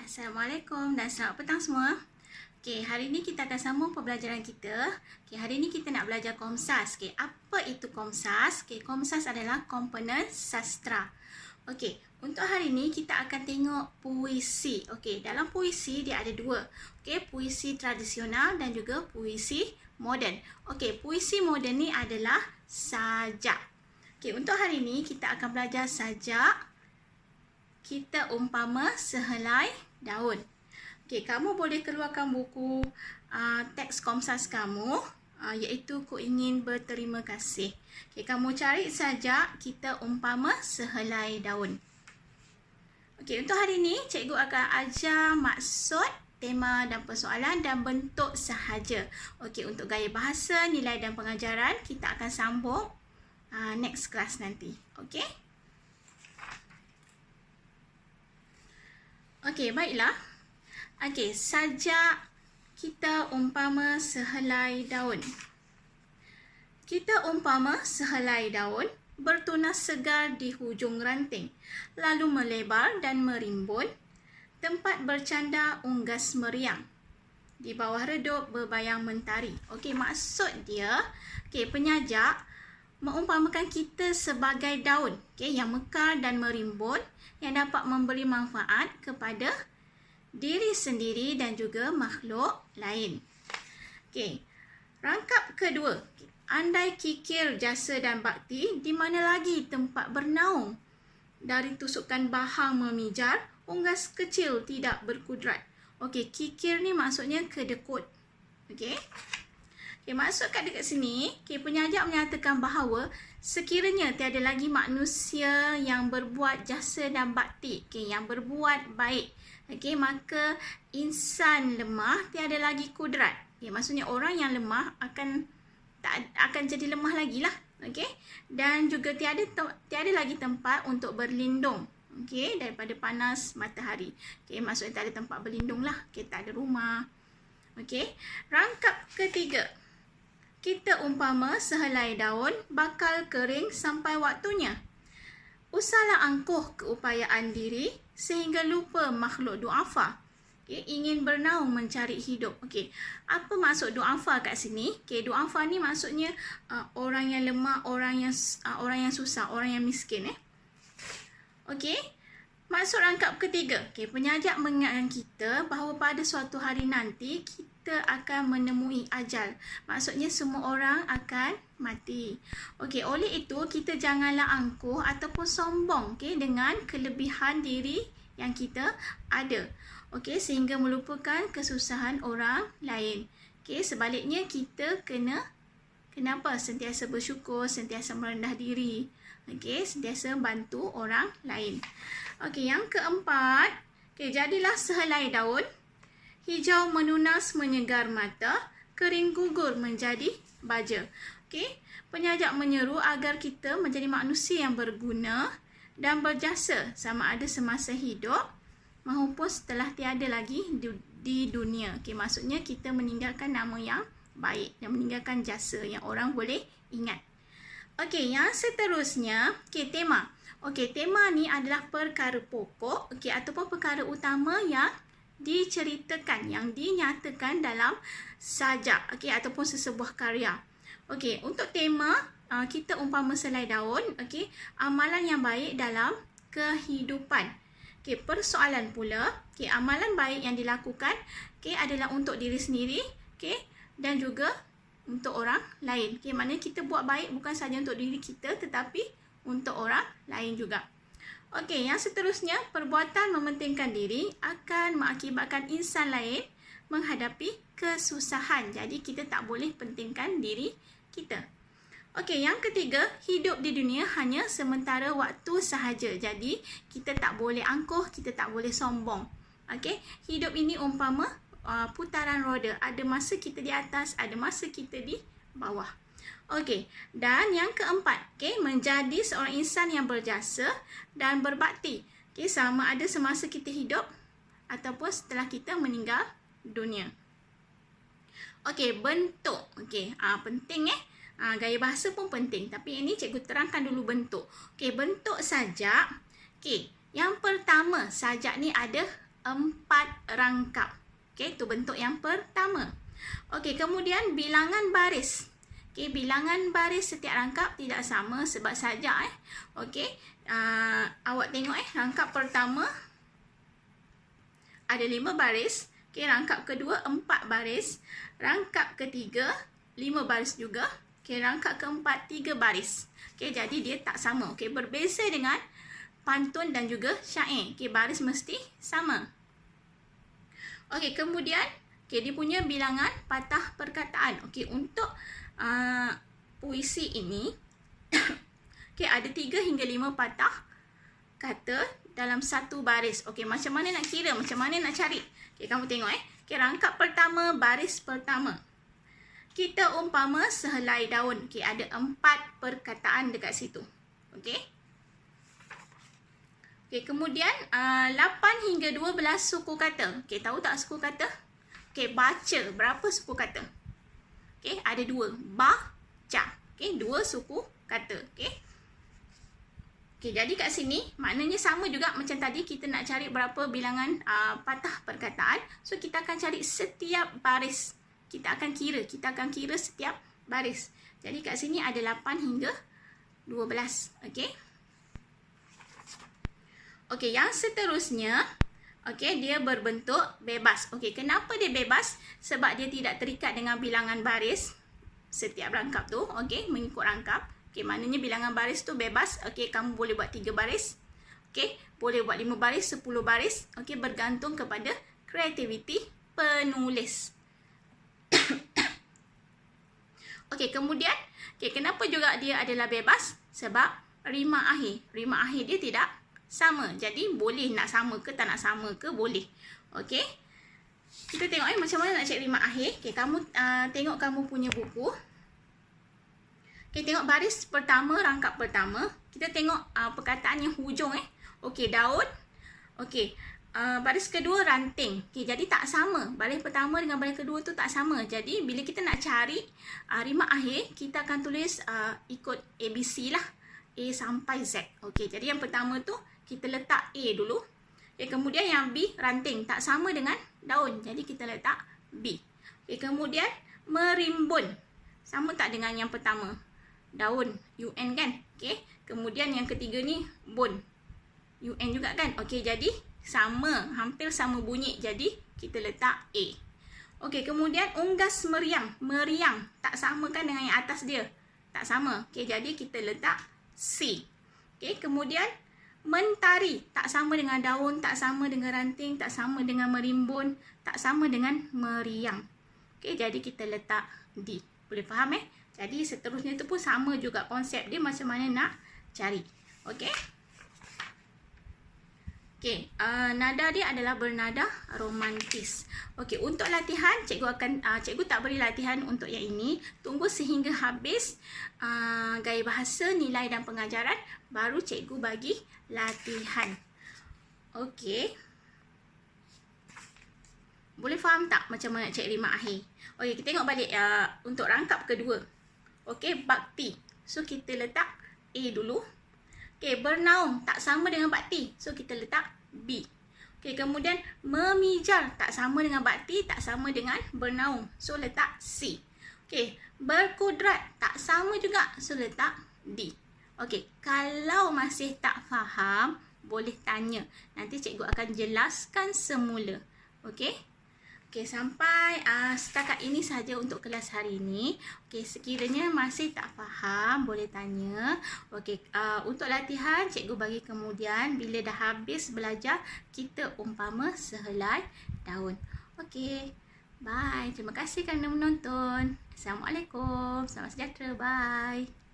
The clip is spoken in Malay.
Assalamualaikum dan selamat petang semua. Okey, hari ini kita akan sambung pembelajaran kita. Okey, hari ini kita nak belajar Komsas. Okey, apa itu Komsas? Okey, Komsas adalah komponen sastra. Okey, untuk hari ini kita akan tengok puisi. Okey, dalam puisi dia ada dua. Okey, puisi tradisional dan juga puisi moden. Okey, puisi moden ni adalah sajak. Okey, untuk hari ini kita akan belajar sajak. Kita umpama sehelai daun. Okey, kamu boleh keluarkan buku teks Komsas kamu, iaitu Ku Ingin Berterima Kasih. Okey, kamu cari saja kita umpama sehelai daun. Okey, untuk hari ini cikgu akan ajar maksud, tema dan persoalan dan bentuk sahaja. Okey, untuk gaya bahasa, nilai dan pengajaran kita akan sambung next class nanti. Okey? Okey, baiklah. Okey, sajak kita umpama sehelai daun. Kita umpama sehelai daun bertunas segar di hujung ranting, lalu melebar dan merimbun, tempat bercanda unggas meriang. Di bawah redup berbayang mentari. Okey, maksud dia, penyajak mengumpamakan kita sebagai daun, yang mekar dan merimbun, yang dapat memberi manfaat kepada diri sendiri dan juga makhluk lain. Okey, rangkap kedua. Andai kikir jasa dan bakti, di mana lagi tempat bernaung? Dari tusukan bahang memijar, unggas kecil tidak berkudrat. Okey, kikir ni maksudnya kedekut. Okey. Okay, maksud kat dekat sini, penyajak menyatakan bahawa sekiranya tiada lagi manusia yang berbuat jasa dan bakti, yang berbuat baik, maka insan lemah tiada lagi kudrat. Maksudnya orang yang lemah akan jadi lemah lagi lah. Dan juga tiada lagi tempat untuk berlindung daripada panas matahari. Maksudnya tak ada tempat berlindung lah. Tak ada rumah. Rangkap ketiga. Kita umpama sehelai daun bakal kering sampai waktunya. Usahlah angkuh keupayaan diri sehingga lupa makhluk duafa. Ingin bernaung mencari hidup. Apa maksud duafa kat sini? Duafa ni maksudnya orang yang lemah, orang yang susah, orang yang miskin. Maksud rangkap ketiga, penyajak mengingatkan kita bahawa pada suatu hari nanti kita akan menemui ajal. Maksudnya semua orang akan mati. Oleh itu kita janganlah angkuh ataupun sombong dengan kelebihan diri yang kita ada. Sehingga melupakan kesusahan orang lain. Sebaliknya kita kenapa sentiasa bersyukur, sentiasa merendah diri. Sentiasa bantu orang lain. Yang keempat, jadilah sehelai daun, hijau menunas menyegar mata, kering gugur menjadi baja. Penyajak menyeru agar kita menjadi manusia yang berguna dan berjasa sama ada semasa hidup maupun setelah tiada lagi di dunia. Maksudnya kita meninggalkan nama yang baik dan meninggalkan jasa yang orang boleh ingat. Yang seterusnya, tema. Tema ni adalah perkara pokok ataupun perkara utama yang diceritakan, yang dinyatakan dalam sajak ataupun sesebuah karya. Untuk tema, kita umpama sehelai daun, amalan yang baik dalam kehidupan. Persoalan pula, amalan baik yang dilakukan adalah untuk diri sendiri dan juga untuk orang lain. Maknanya kita buat baik bukan sahaja untuk diri kita tetapi untuk orang lain juga. Yang seterusnya, perbuatan mementingkan diri akan mengakibatkan insan lain menghadapi kesusahan. Jadi kita tak boleh pentingkan diri kita. Yang ketiga, hidup di dunia hanya sementara waktu sahaja. Jadi kita tak boleh angkuh, kita tak boleh sombong. Hidup ini umpama putaran roda. Ada masa kita di atas, ada masa kita di bawah. Dan yang keempat, menjadi seorang insan yang berjasa dan berbakti. Sama ada semasa kita hidup ataupun setelah kita meninggal dunia. Bentuk. Penting gaya bahasa pun penting. Tapi ini cikgu terangkan dulu bentuk. Bentuk sajak. Yang pertama, sajak ni ada 4 rangkap. Okey, itu bentuk yang pertama. Okey, kemudian bilangan baris. Okey, bilangan baris setiap rangkap tidak sama sebab sajak Okey, awak tengok rangkap pertama ada 5 baris. Okey, rangkap kedua 4 baris. Rangkap ketiga 5 baris juga. Okey, rangkap keempat 3 baris. Okey, jadi dia tak sama. Okey, berbeza dengan pantun dan juga syair. Okey, baris mesti sama. Okey, kemudian dia punya bilangan patah perkataan. Okey, untuk puisi ini ada 3 hingga 5 patah kata dalam satu baris. Okey, macam mana nak kira? Macam mana nak cari? Okey, kamu tengok Okey, rangkap pertama, baris pertama. Kita umpama sehelai daun. Okey, ada 4 perkataan dekat situ. Okey. Okey, kemudian 8 hingga 12 suku kata. Okey, tahu tak suku kata? Okey, baca. Berapa suku kata? Okey, ada 2. Baca. Okey, 2 suku kata. Okey. Okey, jadi kat sini maknanya sama juga macam tadi kita nak cari berapa bilangan patah perkataan. So, kita akan cari setiap baris. Kita akan kira setiap baris. Jadi kat sini ada 8 hingga 12. Okey. Okey, yang seterusnya dia berbentuk bebas. Okey, kenapa dia bebas? Sebab dia tidak terikat dengan bilangan baris setiap rangkap tu. Okey, mengikut rangkap. Okey, maknanya bilangan baris tu bebas. Okey, kamu boleh buat 3 baris. Okey, boleh buat 5 baris, 10 baris. Okey, bergantung kepada kreativiti penulis. Okey, kemudian kenapa juga dia adalah bebas? Sebab rima akhir. Rima akhir dia tidak sama. Jadi boleh nak sama ke tak nak sama ke boleh. Okey. Kita tengok macam mana nak cek rima akhir. Okey, kamu tengok kamu punya buku. Okey, tengok baris pertama, rangkap pertama. Kita tengok perkataan yang hujung Okey, daun. Okey, baris kedua ranting. Okey, jadi tak sama. Baris pertama dengan baris kedua tu tak sama. Jadi bila kita nak cari rima akhir, kita akan tulis ikut ABC lah. A sampai Z. Okey, jadi yang pertama tu kita letak A dulu. Okay, kemudian yang B ranting tak sama dengan daun. Jadi kita letak B. Okay, kemudian merimbun. Sama tak dengan yang pertama? Daun, UN kan? Okay. Kemudian yang ketiga ni bun. UN juga kan? Okey, jadi sama, hampir sama bunyi. Jadi kita letak A. Okey, kemudian unggas meriang. Meriang tak sama kan dengan yang atas dia? Tak sama. Okey, jadi kita letak C. Okey, kemudian mentari tak sama dengan daun, tak sama dengan ranting, tak sama dengan merimbun, tak sama dengan meriang. Okey, jadi kita letak D. Boleh faham Jadi seterusnya tu pun sama juga konsep dia macam mana nak cari. Okey. Okey, nada dia adalah bernada romantis. Okey, untuk latihan cikgu tak beri latihan untuk yang ini. Tunggu sehingga habis gaya bahasa, nilai dan pengajaran baru cikgu bagi latihan. Okey. Boleh faham tak macam mana nak cek rima akhir? Okey, kita tengok balik untuk rangkap kedua. Okey, bakti. So kita letak A dulu. Okey, bernaung tak sama dengan bakti. So kita letak B. Okey, kemudian memijar tak sama dengan bakti, tak sama dengan bernaung. So letak C. Okey, berkudrat tak sama juga. So letak D. Okey, kalau masih tak faham, boleh tanya. Nanti cikgu akan jelaskan semula. Okey. Okey, sampai setakat ini saja untuk kelas hari ini. Okey, sekiranya masih tak faham, boleh tanya. Okey, untuk latihan, cikgu bagi kemudian. Bila dah habis belajar, kita umpama sehelai daun. Okey, bye. Terima kasih kerana menonton. Assalamualaikum. Selamat sejahtera. Bye.